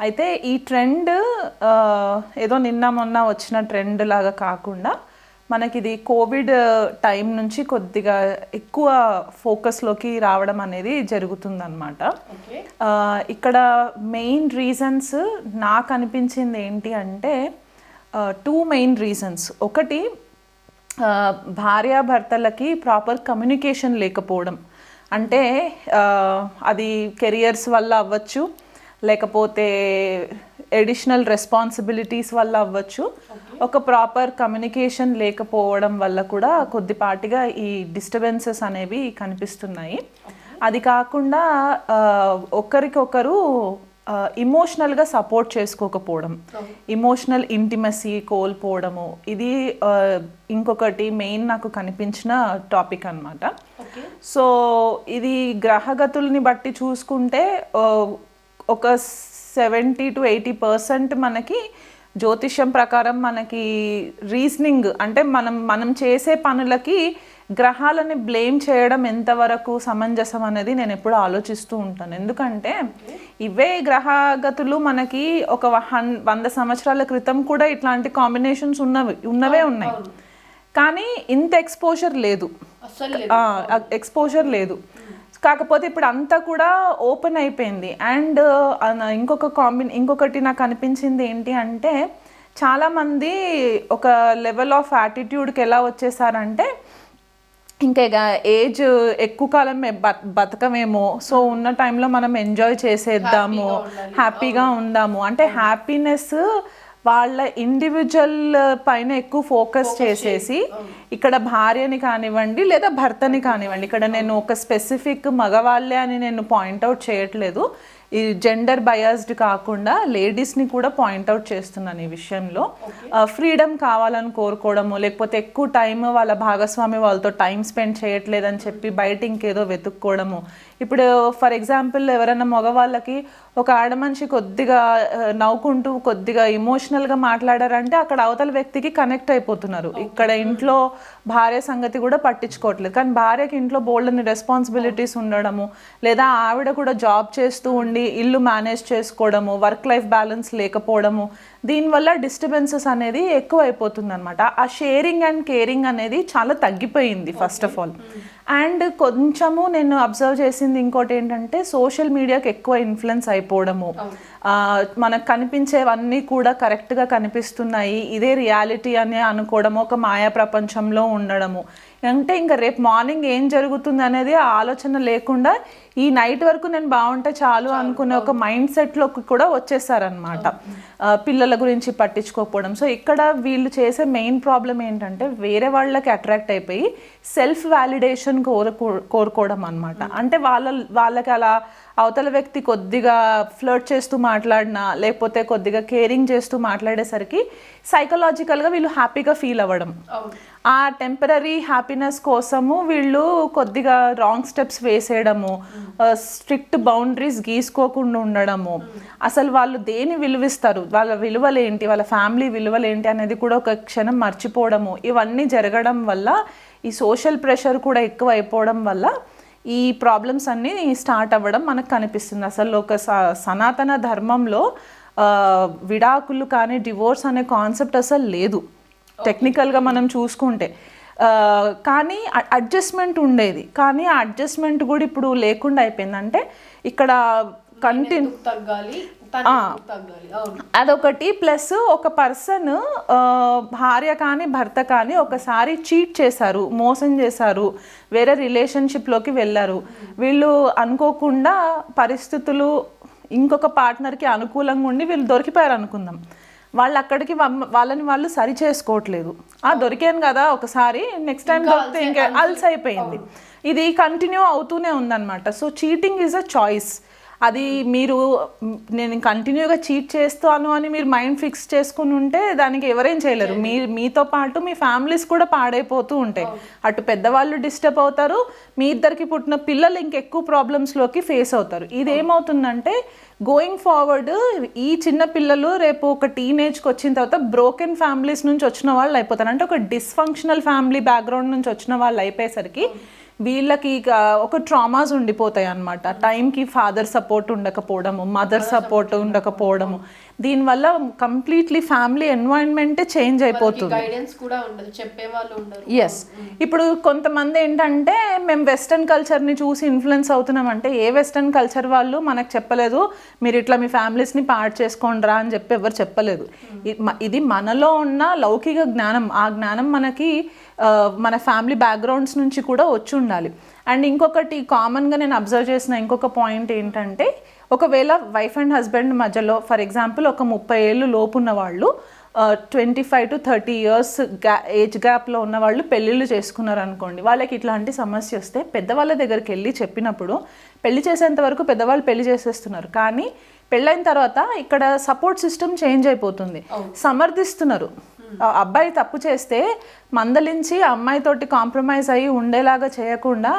అయితే ఈ ట్రెండ్ ఏదో నిన్న మొన్న వచ్చిన ట్రెండ్ లాగా కాకుండా మనకి ఇది కోవిడ్ టైం నుంచి కొద్దిగా ఎక్కువ ఫోకస్లోకి రావడం అనేది జరుగుతుందన్నమాట. ఇక్కడ మెయిన్ రీజన్స్ నాకు అనిపించింది ఏంటి అంటే 2 మెయిన్ రీజన్స్. ఒకటి, భార్యాభర్తలకి ప్రాపర్ కమ్యూనికేషన్ లేకపోవడం. అంటే అది కెరియర్స్ వల్ల అవ్వచ్చు, లేకపోతే ఎడిషనల్ రెస్పాన్సిబిలిటీస్ వల్ల అవ్వచ్చు. ఒక ప్రాపర్ కమ్యూనికేషన్ లేకపోవడం వల్ల కూడా కొద్దిపాటిగా ఈ డిస్టర్బెన్సెస్ అనేవి కనిపిస్తున్నాయి. అది కాకుండా ఒకరికొకరు ఇమోషనల్గా సపోర్ట్ చేసుకోకపోవడం, ఇమోషనల్ ఇంటిమసీ కోల్పోవడము, ఇది ఇంకొకటి మెయిన్ నాకు కనిపించిన టాపిక్ అన్నమాట. సో ఇది గ్రహగతుల్ని బట్టి చూసుకుంటే ఒక 70 to 80% మనకి జ్యోతిష్యం ప్రకారం మనకి రీజనింగ్ అంటే మనం చేసే పనులకి గ్రహాలని బ్లేమ్ చేయడం ఎంతవరకు సమంజసం అనేది నేను ఎప్పుడు ఆలోచిస్తూ ఉంటాను. ఎందుకంటే ఇవే గ్రహగతులు మనకి ఒక 100 సంవత్సరాల క్రితం కూడా ఇట్లాంటి కాంబినేషన్స్ ఉన్నవే ఉన్నాయి, కానీ ఇంత ఎక్స్పోజర్ లేదు. కాకపోతే ఇప్పుడు అంతా కూడా ఓపెన్ అయిపోయింది. అండ్ ఇంకొకటి నాకు అనిపించింది ఏంటి అంటే, చాలామంది ఒక లెవెల్ ఆఫ్ యాటిట్యూడ్కి ఎలా వచ్చేసారంటే, ఇంకా ఏజ్ ఎక్కువ కాలం బతకమేమో, సో ఉన్న టైంలో మనం ఎంజాయ్ చేసేద్దాము, హ్యాపీగా ఉందాము అంటే హ్యాపీనెస్ వాళ్ళ ఇండివిజువల్ పైన ఎక్కువ ఫోకస్ చేసేసి, ఇక్కడ భార్యని కానివ్వండి లేదా భర్తని కానివ్వండి, ఇక్కడ నేను ఒక స్పెసిఫిక్ మగవాళ్ళే అని నేను పాయింట్అవుట్ చేయట్లేదు, ఈ జెండర్ బయాస్డ్ కాకుండా లేడీస్ని కూడా పాయింట్అవుట్ చేస్తున్నాను ఈ విషయంలో. ఫ్రీడమ్ కావాలని కోరుకోవడము, లేకపోతే ఎక్కువ టైం వాళ్ళ భాగస్వామి వాళ్ళతో టైం స్పెండ్ చేయట్లేదని చెప్పి బయట ఇంకేదో వెతుక్కోవడము. ఇప్పుడు ఫర్ ఎగ్జాంపుల్ ఎవరైనా మగవాళ్ళకి ఒక ఆడమనిషి కొద్దిగా నవ్వుకుంటూ కొద్దిగా ఇమోషనల్గా మాట్లాడారంటే అక్కడ అవతల వ్యక్తికి కనెక్ట్ అయిపోతున్నారు. ఇక్కడ ఇంట్లో భార్య సంగతి కూడా పట్టించుకోవట్లేదు, కానీ భార్యకి ఇంట్లో బోల్డని రెస్పాన్సిబిలిటీస్ ఉండడము, లేదా ఆవిడ కూడా జాబ్ చేస్తూ ఉండి ఇల్లు మేనేజ్ చేసుకోవడము, వర్క్ లైఫ్ బ్యాలెన్స్ లేకపోవడము, దీనివల్ల డిస్టర్బెన్సెస్ అనేది ఎక్కువ అయిపోతుంది అనమాట. ఆ షేరింగ్ అండ్ కేరింగ్ అనేది చాలా తగ్గిపోయింది ఫస్ట్ ఆఫ్ ఆల్. అండ్ కొంచెము నేను అబ్జర్వ్ చేసింది ఇంకోటి ఏంటంటే, సోషల్ మీడియాకి ఎక్కువ ఇన్ఫ్లుయెన్స్ అయిపోవడము, మనకు కనిపించేవన్నీ కూడా కరెక్ట్గా కనిపిస్తున్నాయి, ఇదే రియాలిటీ అని అనుకోవడము, ఒక మాయా ప్రపంచంలో ఉండడము. అంటే ఇంకా రేపు మార్నింగ్ ఏం జరుగుతుంది అనేది ఆలోచన లేకుండా ఈ నైట్ వరకు నేను బాగుంటే చాలు అనుకునే ఒక మైండ్ సెట్లోకి కూడా వచ్చేసారనమాట, పిల్లల గురించి పట్టించుకోకపోవడం. సో ఇక్కడ వీళ్ళు చేసే మెయిన్ ప్రాబ్లం ఏంటంటే, వేరే వాళ్ళకి అట్రాక్ట్ అయిపోయి సెల్ఫ్ వ్యాలిడేషన్ కోరుకోవడం అనమాట. అంటే వాళ్ళకి అలా అవతల వ్యక్తి కొద్దిగా ఫ్లర్ట్ చేస్తూ మాట్లాడినా, లేకపోతే కొద్దిగా కేరింగ్ చేస్తూ మాట్లాడేసరికి సైకలాజికల్గా వీళ్ళు హ్యాపీగా ఫీల్ అవ్వడం, ఆ టెంపరీ హ్యాపీనెస్ కోసము వీళ్ళు కొద్దిగా రాంగ్ స్టెప్స్ వేసేయడము, స్ట్రిక్ట్ బౌండరీస్ గీసుకోకుండా ఉండడము, అసలు వాళ్ళు దేని విలువిస్తారు, వాళ్ళ విలువలేంటి, వాళ్ళ ఫ్యామిలీ విలువలేంటి అనేది కూడా ఒక క్షణం మర్చిపోవడము, ఇవన్నీ జరగడం వల్ల ఈ సోషల్ ప్రెషర్ కూడా ఎక్కువ అయిపోవడం వల్ల ఈ ప్రాబ్లమ్స్ అన్నీ స్టార్ట్ అవ్వడం మనకు కనిపిస్తుంది. అసలు ఒక సనాతన ధర్మంలో విడాకులు కానీ డివోర్స్ అనే కాన్సెప్ట్ అసలు లేదు టెక్నికల్గా మనం చూసుకుంటే, కానీ అడ్జస్ట్మెంట్ ఉండేది. కానీ ఆ అడ్జస్ట్మెంట్ కూడా ఇప్పుడు లేకుండా అయిపోయింది. అంటే ఇక్కడ అదొకటి. ప్లస్ ఒక పర్సన్ భార్య కానీ భర్త కానీ ఒకసారి చీట్ చేశారు, మోసం చేశారు, వేరే రిలేషన్షిప్లోకి వెళ్ళారు, వీళ్ళు అనుకోకుండా పరిస్థితులు ఇంకొక పార్ట్నర్కి అనుకూలంగా ఉండి వీళ్ళు దొరికిపోయారు అనుకుందాం, వాళ్ళు అక్కడికి వాళ్ళని వాళ్ళు సరి చేసుకోవట్లేదు. దొరికాను కదా ఒకసారి, నెక్స్ట్ టైం దొరికితే ఇంకా అలసైపోయింది, ఇది కంటిన్యూ అవుతూనే ఉందన్నమాట. So cheating is a choice. అది నేను కంటిన్యూగా చీట్ చేస్తాను అని మీరు మైండ్ ఫిక్స్ చేసుకుని ఉంటే దానికి ఎవరేం చేయలేరు. మీతో పాటు మీ ఫ్యామిలీస్ కూడా పాడైపోతూ ఉంటాయి. అటు పెద్దవాళ్ళు డిస్టర్బ్ అవుతారు, మీ ఇద్దరికి పుట్టిన పిల్లలు ఇంకెక్కువ ప్రాబ్లమ్స్లోకి ఫేస్ అవుతారు. ఇదేమవుతుందంటే గోయింగ్ ఫార్వర్డ్ ఈ చిన్న పిల్లలు రేపు ఒక టీనేజ్కి వచ్చిన తర్వాత బ్రోకెన్ ఫ్యామిలీస్ నుంచి వచ్చిన వాళ్ళు అయిపోతారు. అంటే ఒక డిస్ఫంక్షనల్ ఫ్యామిలీ బ్యాక్గ్రౌండ్ నుంచి వచ్చిన వాళ్ళు అయిపోయేసరికి వీళ్ళకి ఒక ట్రామాస్ ఉండిపోతాయి అన్నమాట. టైంకి ఫాదర్ సపోర్ట్ ఉండకపోవడము, మదర్ సపోర్ట్ ఉండకపోవడము, దీనివల్ల కంప్లీట్లీ ఫ్యామిలీ ఎన్వైరన్మెంటే చేంజ్ అయిపోతుంది. ఎస్, ఇప్పుడు కొంతమంది ఏంటంటే మేము వెస్టర్న్ కల్చర్ని చూసి ఇన్ఫ్లుయెన్స్ అవుతున్నాం అంటే, ఏ వెస్టర్న్ కల్చర్ వాళ్ళు మనకు చెప్పలేదు మీరు ఇట్లా మీ ఫ్యామిలీస్ని పాడు చేసుకోండిరా అని చెప్పి ఎవరు చెప్పలేదు. ఇది మనలో ఉన్న లౌకిక జ్ఞానం, ఆ జ్ఞానం మనకి మన ఫ్యామిలీ బ్యాక్గ్రౌండ్స్ నుంచి కూడా వచ్చి ఉండాలి. అండ్ ఇంకొకటి కామన్గా నేను అబ్జర్వ్ చేసిన ఇంకొక పాయింట్ ఏంటంటే, ఒకవేళ వైఫ్ అండ్ హస్బెండ్ మధ్యలో ఫర్ ఎగ్జాంపుల్ ఒక 30 ఏళ్ళు లోపు ఉన్న వాళ్ళు 25 to 30 years ఏజ్ గ్యాప్లో ఉన్న వాళ్ళు పెళ్ళిళ్ళు చేసుకున్నారు అనుకోండి, వాళ్ళకి ఇట్లాంటి సమస్య వస్తే పెద్దవాళ్ళ దగ్గరికి వెళ్ళి చెప్పినప్పుడు పెళ్లి చేసేంత వరకు పెద్దవాళ్ళు పెళ్లి చేసేస్తున్నారు, కానీ పెళ్ళైన తర్వాత ఇక్కడ సపోర్ట్ సిస్టమ్ చేంజ్ అయిపోతుంది. సమర్థిస్తున్నారు. అబ్బాయి తప్పు చేస్తే మందలించి అమ్మాయితోటి కాంప్రమైజ్ అయ్యి ఉండేలాగా చేయకుండా,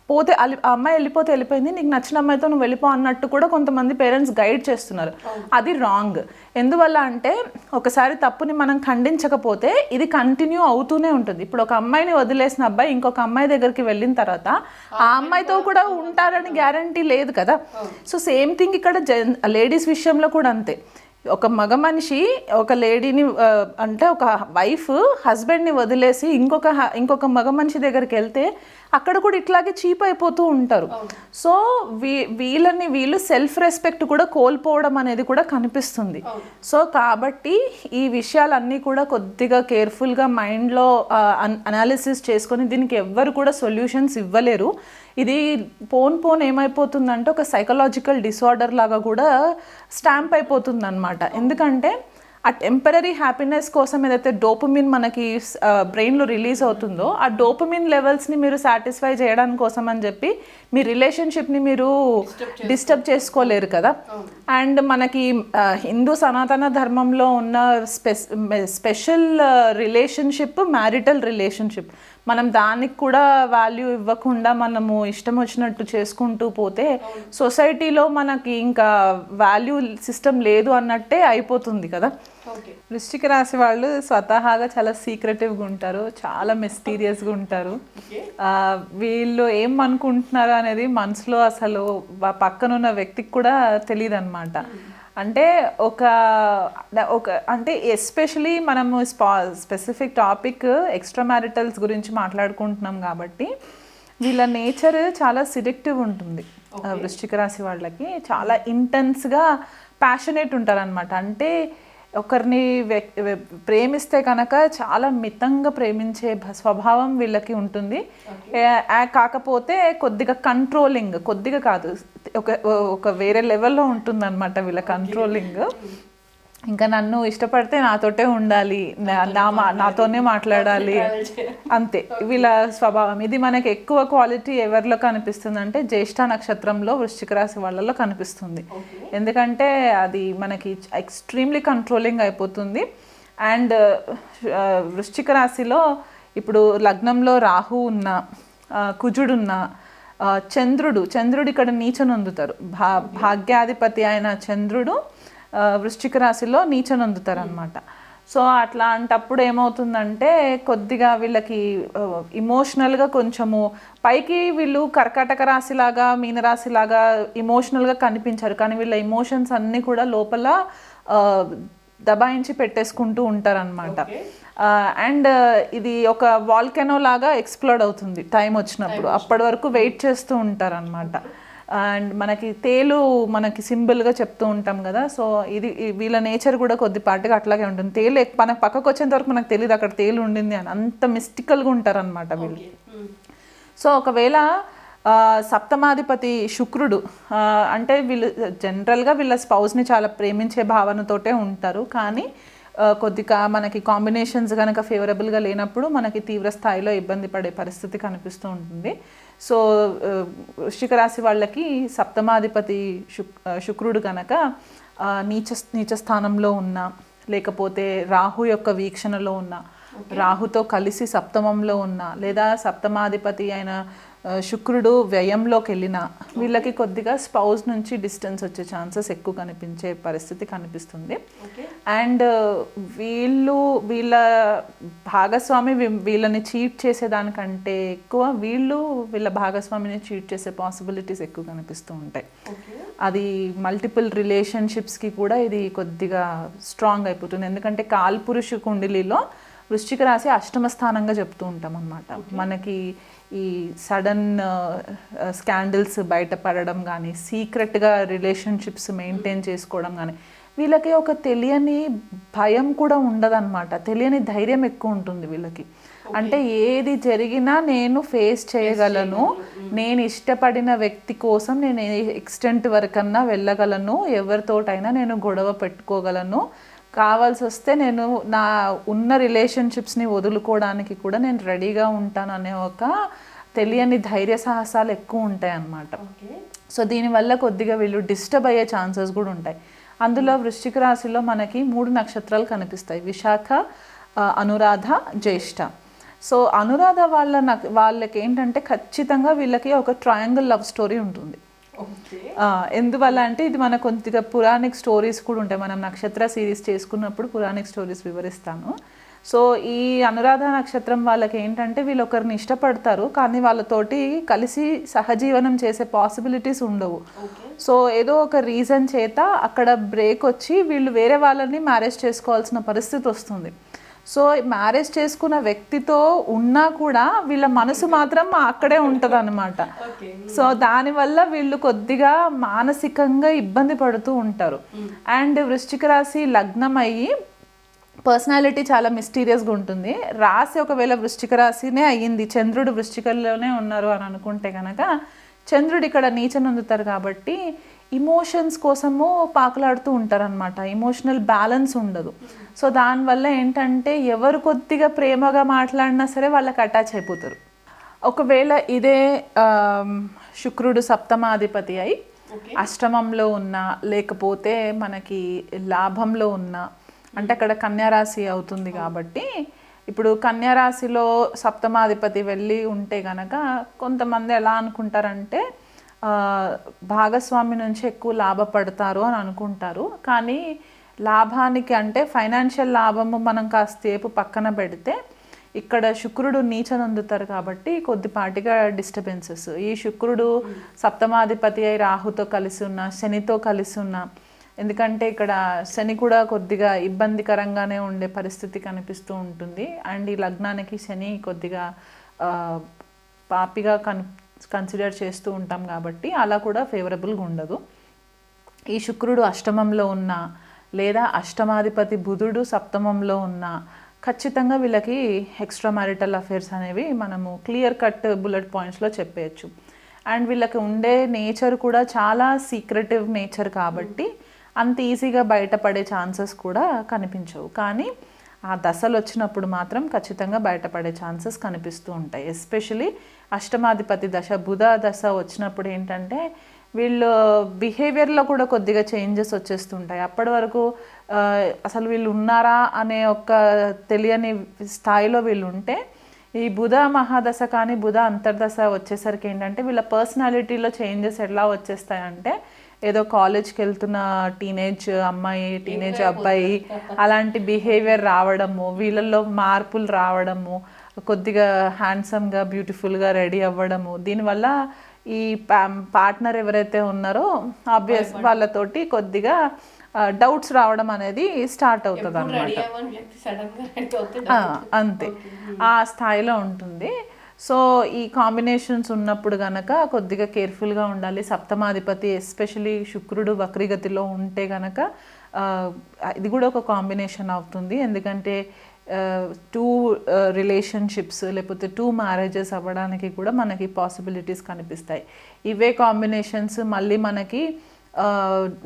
పోతే అమ్మాయి వెళ్ళిపోతే వెళ్ళిపోయింది, నీకు నచ్చిన అమ్మాయితో నువ్వు వెళ్ళిపో అన్నట్టు కూడా కొంతమంది పేరెంట్స్ గైడ్ చేస్తున్నారు. అది రాంగ్. ఎందువల్ల అంటే ఒకసారి తప్పుని మనం ఖండించకపోతే ఇది కంటిన్యూ అవుతూనే ఉంటుంది. ఇప్పుడు ఒక అమ్మాయిని వదిలేసిన అబ్బాయి ఇంకొక అమ్మాయి దగ్గరికి వెళ్ళిన తర్వాత ఆ అమ్మాయితో కూడా ఉంటారని గ్యారంటీ లేదు కదా. సో సేమ్ థింగ్ ఇక్కడ లేడీస్ విషయంలో కూడా అంతే. ఒక మగ మనిషి ఒక లేడీని అంటే ఒక వైఫ్ హస్బెండ్ని వదిలేసి ఇంకొక మగ మనిషి దగ్గరికి వెళ్తే అక్కడ కూడా ఇట్లాగే చీప్ అయిపోతూ ఉంటారు. సో వీళ్ళు సెల్ఫ్ రెస్పెక్ట్ కూడా కోల్పోవడం అనేది కూడా కనిపిస్తుంది. సో కాబట్టి ఈ విషయాలన్నీ కూడా కొద్దిగా కేర్ఫుల్గా మైండ్లో అనాలిసిస్ చేసుకొని, దీనికి ఎవ్వరు కూడా సొల్యూషన్స్ ఇవ్వలేరు. ఇది పోన్ ఏమైపోతుందంటే ఒక సైకలాజికల్ డిసార్డర్ లాగా కూడా స్టాంప్ అయిపోతుంది అనమాట. ఎందుకంటే ఆ టెంపరీ హ్యాపీనెస్ కోసం ఏదైతే డోపమిన్ మనకి బ్రెయిన్లో రిలీజ్ అవుతుందో, ఆ డోపమిన్ లెవెల్స్ని మీరు సాటిస్ఫై చేయడానికి కోసం అని చెప్పి మీ రిలేషన్షిప్ని మీరు డిస్టర్బ్ చేసుకోలేరు కదా. అండ్ మనకి హిందూ సనాతన ధర్మంలో ఉన్న స్పెషల్ రిలేషన్షిప్ మ్యారిటల్ రిలేషన్షిప్. మనం దానికి కూడా వాల్యూ ఇవ్వకుండా మనము ఇష్టం వచ్చినట్టు చేసుకుంటూ పోతే సొసైటీలో మనకి ఇంకా వాల్యూ సిస్టమ్ లేదు అన్నట్టే అయిపోతుంది కదా. వృశ్చిక రాశి వాళ్ళు స్వతహాగా చాలా సీక్రెటివ్గా ఉంటారు, చాలా మిస్టీరియస్గా ఉంటారు. వీళ్ళు ఏం అనుకుంటున్నారు అనేది మనసులో అసలు పక్కనున్న వ్యక్తికి కూడా తెలియదు అనమాట. అంటే ఒక అంటే ఎస్పెషలీ మనము స్పెసిఫిక్ టాపిక్ ఎక్స్ట్రా మ్యారిటల్స్ గురించి మాట్లాడుకుంటున్నాం కాబట్టి వీళ్ళ నేచర్ చాలా సిడెక్టివ్ ఉంటుంది. వృశ్చిక రాశి వాళ్ళకి చాలా ఇంటెన్స్గా ప్యాషనేట్ ఉంటారనమాట. అంటే ఒకరిని ప్రేమిస్తే కనుక చాలా మితంగా ప్రేమించే స్వభావం వీళ్ళకి ఉంటుంది. కాకపోతే కొద్దిగా కంట్రోలింగ్, కొద్దిగా కాదు ఒక వేరే లెవెల్లో ఉంటుంది అనమాట వీళ్ళ కంట్రోలింగ్. ఇంకా నన్ను ఇష్టపడితే నాతోటే ఉండాలి, నాతోనే మాట్లాడాలి, అంతే వీళ్ళ స్వభావం. ఇది మనకి ఎక్కువ క్వాలిటీ ఎవరిలో కనిపిస్తుంది అంటే జ్యేష్ఠ నక్షత్రంలో వృశ్చిక రాశి వాళ్ళలో కనిపిస్తుంది. ఎందుకంటే అది మనకి ఎక్స్ట్రీమ్లీ కంట్రోలింగ్ అయిపోతుంది. అండ్ వృశ్చిక రాశిలో ఇప్పుడు లగ్నంలో రాహు ఉన్న, కుజుడున్న, చంద్రుడు ఇక్కడ నీచనొందుతారు. భాగ్యాధిపతి అయిన చంద్రుడు వృశ్చిక రాశిలో నీచనొందుతారు అనమాట. సో అట్లాంటప్పుడు ఏమవుతుందంటే కొద్దిగా వీళ్ళకి ఇమోషనల్గా కొంచెము పైకి వీళ్ళు కర్కాటక రాశిలాగా మీనరాశిలాగా ఇమోషనల్గా కనిపించారు, కానీ వీళ్ళ ఇమోషన్స్ అన్నీ కూడా లోపల దబాయించి పెట్టేసుకుంటూ ఉంటారనమాట. అండ్ ఇది ఒక వాల్కెనో లాగా ఎక్స్ప్లోడ్ అవుతుంది టైం వచ్చినప్పుడు, అప్పటి వరకు వెయిట్ చేస్తూ ఉంటారనమాట. అండ్ మనకి తేలు మనకి సింబల్గా చెప్తూ ఉంటాం కదా. సో ఇది వీళ్ళ నేచర్ కూడా కొద్దిపాటిగా అట్లాగే ఉంటుంది. తేలు మనకు పక్కకు వచ్చేంత వరకు మనకు తెలియదు అక్కడ తేలు ఉండింది అని, అంత మిస్టికల్గా ఉంటారనమాట వీళ్ళు. సో ఒకవేళ సప్తమాధిపతి శుక్రుడు అంటే వీళ్ళు జనరల్గా వీళ్ళ స్పౌస్ని చాలా ప్రేమించే భావనతోటే ఉంటారు, కానీ కొద్దిగా మనకి కాంబినేషన్స్ కనుక ఫేవరబుల్గా లేనప్పుడు మనకి తీవ్ర స్థాయిలో ఇబ్బంది పడే పరిస్థితి కనిపిస్తూ ఉంటుంది. సో వృశ్చిక రాశి వాళ్ళకి సప్తమాధిపతి శుక్రుడు కనుక నీచ స్థానంలో ఉన్న, లేకపోతే రాహు యొక్క వీక్షణలో ఉన్న, రాహుతో కలిసి సప్తమంలో ఉన్న, లేదా సప్తమాధిపతి అయిన శుక్రుడు వ్యయంలోకి వెళ్ళిన వీళ్ళకి కొద్దిగా స్పౌస్ నుంచి డిస్టెన్స్ వచ్చే ఛాన్సెస్ ఎక్కువ కనిపించే పరిస్థితి కనిపిస్తుంది. అండ్ వీళ్ళ భాగస్వామి వీళ్ళని చీట్ చేసేదానికంటే ఎక్కువ వీళ్ళ భాగస్వామిని చీట్ చేసే పాసిబిలిటీస్ ఎక్కువ కనిపిస్తూ ఉంటాయి. అది మల్టిపుల్ రిలేషన్షిప్స్కి కూడా ఇది కొద్దిగా స్ట్రాంగ్ అయిపోతుంది. ఎందుకంటే కాల్పురుష కుండలిలో వృశ్చిక రాశి అష్టమ స్థానంగా చెప్తూ ఉంటాం అన్నమాట. మనకి ఈ సడన్ స్కాండల్స్ బయటపడడం కానీ, సీక్రెట్గా రిలేషన్షిప్స్ మెయింటైన్ చేసుకోవడం కానీ, వీళ్ళకి ఒక తెలియని భయం కూడా ఉండదన్నమాట. తెలియని ధైర్యం ఎక్కువ ఉంటుంది వీళ్ళకి. అంటే ఏది జరిగినా నేను ఫేస్ చేయగలను, నేను ఇష్టపడిన వ్యక్తి కోసం నేను ఎక్స్టెంట్ వరకన్నా వెళ్ళగలను, ఎవరితోటైనా నేను గొడవ పెట్టుకోగలను, కావాల్సి వస్తే నేను నా ఉన్న రిలేషన్షిప్స్ని వదులుకోవడానికి కూడా నేను రెడీగా ఉంటాను అనే ఒక తెలియని ధైర్య సాహసాలు ఎక్కువ ఉంటాయి అన్నమాట. సో దీనివల్ల కొద్దిగా వీళ్ళు డిస్టర్బ్ అయ్యే ఛాన్సెస్ కూడా ఉంటాయి. అందులో వృశ్చిక రాశిలో మనకి 3 నక్షత్రాలు కనిపిస్తాయి: విశాఖ, అనురాధ, జ్యేష్ఠ. సో అనురాధ వాళ్ళకి ఏంటంటే ఖచ్చితంగా వీళ్ళకి ఒక ట్రయాంగిల్ లవ్ స్టోరీ ఉంటుంది. ఎందువల్ల అంటే ఇది మన కొద్దిగా పురాణిక్ స్టోరీస్ కూడా ఉంటాయి. మనం నక్షత్ర సిరీస్ చేసుకున్నప్పుడు పురాణిక్ స్టోరీస్ వివరిస్తాను. సో ఈ అనురాధ నక్షత్రం వాళ్ళకి ఏంటంటే వీళ్ళు ఒకరిని ఇష్టపడతారు, కానీ వాళ్ళతోటి కలిసి సహజీవనం చేసే పాసిబిలిటీస్ ఉండవు. సో ఏదో ఒక రీజన్ చేత అక్కడ బ్రేక్ వచ్చి వీళ్ళు వేరే వాళ్ళని మ్యారేజ్ చేసుకోవాల్సిన పరిస్థితి వస్తుంది. సో మ్యారేజ్ చేసుకున్న వ్యక్తితో ఉన్నా కూడా వీళ్ళ మనసు మాత్రం అక్కడే ఉంటుంది అన్నమాట. సో దానివల్ల వీళ్ళు కొద్దిగా మానసికంగా ఇబ్బంది పడుతూ ఉంటారు. అండ్ వృశ్చిక రాశి లగ్నం అయ్యి పర్సనాలిటీ చాలా మిస్టీరియస్గా ఉంటుంది. రాశి ఒకవేళ వృశ్చిక రాశినే అయ్యింది, చంద్రుడు వృశ్చికల్లోనే ఉన్నారు అని అనుకుంటే కనుక, చంద్రుడు ఇక్కడ నీచనొందుతారు కాబట్టి ఇమోషన్స్ కోసము పాకులాడుతూ ఉంటారనమాట. ఇమోషనల్ బ్యాలెన్స్ ఉండదు. సో దానివల్ల ఏంటంటే ఎవరు కొద్దిగా ప్రేమగా మాట్లాడినా సరే వాళ్ళకి అటాచ్ అయిపోతారు. ఒకవేళ ఇదే శుక్రుడు సప్తమాధిపతి అయి అష్టమంలో ఉన్నా, లేకపోతే మనకి లాభంలో ఉన్నా, అంటే అక్కడ కన్యారాశి అవుతుంది కాబట్టి, ఇప్పుడు కన్యారాశిలో సప్తమాధిపతి వెళ్ళి ఉంటే గనక కొంతమంది ఎలా అనుకుంటారంటే భాగస్వామి నుంచి ఎక్కువ లాభపడతారు అని అనుకుంటారు. కానీ లాభానికి అంటే ఫైనాన్షియల్ లాభము మనం కాసేపు పక్కన పెడితే ఇక్కడ శుక్రుడు నీచనొందుతారు కాబట్టి కొద్దిపాటిగా డిస్టర్బెన్సెస్. ఈ శుక్రుడు సప్తమాధిపతి అయి రాహుతో కలిసి ఉన్న, శనితో కలిసి ఉన్న, ఎందుకంటే ఇక్కడ శని కూడా కొద్దిగా ఇబ్బందికరంగానే ఉండే పరిస్థితి కనిపిస్తూ ఉంటుంది. అండ్ ఈ లగ్నానికి శని కొద్దిగా పాపిగా కన్సిడర్ చేస్తూ ఉంటాం కాబట్టి అలా కూడా ఫేవరబుల్గా ఉండదు. ఈ శుక్రుడు అష్టమంలో ఉన్న, లేదా అష్టమాధిపతి బుధుడు సప్తమంలో ఉన్న, ఖచ్చితంగా వీళ్ళకి ఎక్స్ట్రా మ్యారిటల్ అఫేర్స్ అనేవి మనము క్లియర్ కట్ బుల్లెట్ పాయింట్స్లో చెప్పేయచ్చు. అండ్ వీళ్ళకి ఉండే నేచర్ కూడా చాలా సీక్రెటివ్ నేచర్ కాబట్టి అంత ఈజీగా బయటపడే ఛాన్సెస్ కూడా కనిపించవు. కానీ ఆ దశలు వచ్చినప్పుడు మాత్రం ఖచ్చితంగా బయటపడే ఛాన్సెస్ కనిపిస్తూ ఉంటాయి. ఎస్పెషలీ అష్టమాధిపతి దశ, బుధ దశ వచ్చినప్పుడు ఏంటంటే వీళ్ళు బిహేవియర్లో కూడా కొద్దిగా చేంజెస్ వచ్చేస్తుంటాయి. అప్పటి వరకు అసలు వీళ్ళు ఉన్నారా అనే ఒక తెలియని స్థాయిలో వీళ్ళు ఉంటే, ఈ బుధ మహాదశ కానీ బుధ అంతర్దశ వచ్చేసరికి ఏంటంటే వీళ్ళ పర్సనాలిటీలో చేంజెస్ ఎలా వచ్చేస్తాయంటే, ఏదో కాలేజ్కి వెళ్తున్న టీనేజ్ అమ్మాయి, టీనేజ్ అబ్బాయి అలాంటి బిహేవియర్ రావడము, వీళ్ళల్లో మార్పులు రావడము, కొద్దిగా హ్యాండ్సమ్గా బ్యూటిఫుల్గా రెడీ అవ్వడము, దీనివల్ల ఈ పార్ట్నర్ ఎవరైతే ఉన్నారో ఆబ్వియస్ వాళ్ళతోటి కొద్దిగా డౌట్స్ రావడం అనేది స్టార్ట్ అవుతుంది అన్నమాట. అంతే, ఆ స్థాయిలో ఉంటుంది. సో ఈ కాంబినేషన్స్ ఉన్నప్పుడు కనుక కొద్దిగా కేర్ఫుల్గా ఉండాలి. సప్తమాధిపతి ఎస్పెషలీ శుక్రుడు వక్రీగతిలో ఉంటే కనుక ఇది కూడా ఒక కాంబినేషన్ అవుతుంది. ఎందుకంటే 2 రిలేషన్షిప్స్ లేకపోతే 2 మ్యారేజెస్ అవ్వడానికి కూడా మనకి పాసిబిలిటీస్ కనిపిస్తాయి. ఇవే కాంబినేషన్స్ మళ్ళీ మనకి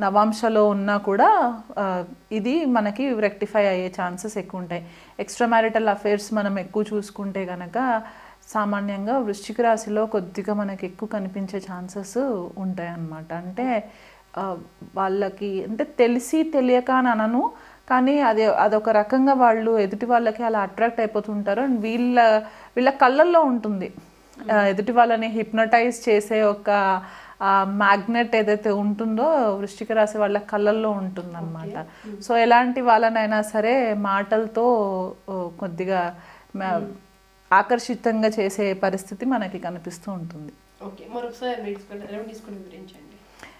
నవాంశలో ఉన్నా కూడా ఇది మనకి రెక్టిఫై అయ్యే ఛాన్సెస్ ఎక్కువ ఉంటాయి. ఎక్స్ట్రా మ్యారిటల్ అఫేర్స్ మనం ఎక్కువ చూసుకుంటే కనుక సామాన్యంగా వృశ్చిక రాశిలో కొద్దిగా మనకి ఎక్కువ కనిపించే ఛాన్సెస్ ఉంటాయి అన్నమాట. అంటే వాళ్ళకి అంటే తెలిసి తెలియక అని అనను, కానీ అదొక రకంగా వాళ్ళు ఎదుటి వాళ్ళకి అలా అట్రాక్ట్ అయిపోతుంటారు. అండ్ వీళ్ళ కళ్ళల్లో ఉంటుంది ఎదుటి వాళ్ళని హిప్నటైజ్ చేసే ఒక ఆ మ్యాగ్నెట్ ఏదైతే ఉంటుందో వృశ్చిక రాశి వాళ్ళ కళ్ళల్లో ఉంటుందన్నమాట. సో ఎలాంటి వాళ్ళనైనా సరే మాటలతో కొద్దిగా ఆకర్షితంగా చేసే పరిస్థితి మనకి కనిపిస్తూ ఉంటుంది.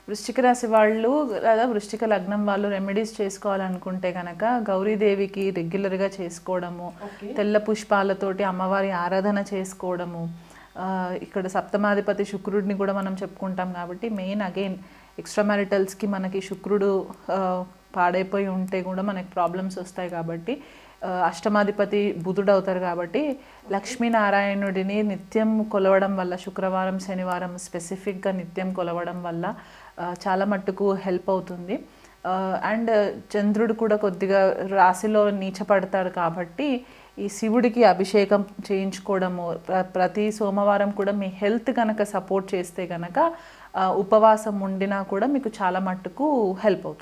వృశ్చిక రాశి వాళ్ళు లేదా వృశ్చిక లగ్నం వాళ్ళు రెమెడీస్ చేసుకోవాలనుకుంటే కనుక గౌరీదేవికి రెగ్యులర్గా చేసుకోవడము, తెల్ల పుష్పాలతోటి అమ్మవారి ఆరాధన చేసుకోవడము, ఇక్కడ సప్తమాధిపతి శుక్రుడిని కూడా మనం చెప్పుకుంటాం కాబట్టి మెయిన్ అగైన్ ఎక్స్ట్రా మ్యారిటల్స్కి మనకి శుక్రుడు పాడైపోయి ఉంటే కూడా మనకి ప్రాబ్లమ్స్ వస్తాయి కాబట్టి అష్టమాధిపతి బుధుడు అవుతారు కాబట్టి లక్ష్మీనారాయణుడిని నిత్యం కొలవడం వల్ల శుక్రవారం శనివారం స్పెసిఫిక్గా నిత్యం కొలవడం వల్ల చాలా మట్టుకు హెల్ప్ అవుతుంది. అండ్ చంద్రుడు కూడా కొద్దిగా రాశిలో నీచపడతాడు కాబట్టి ఈ శివుడికి అభిషేకం చేయించుకోవడము, ప్రతి సోమవారం కూడా మీ హెల్త్ కనుక సపోర్ట్ చేస్తే కనుక ఉపవాసం ఉండినా కూడా మీకు చాలా మట్టుకు హెల్ప్ అవుతుంది.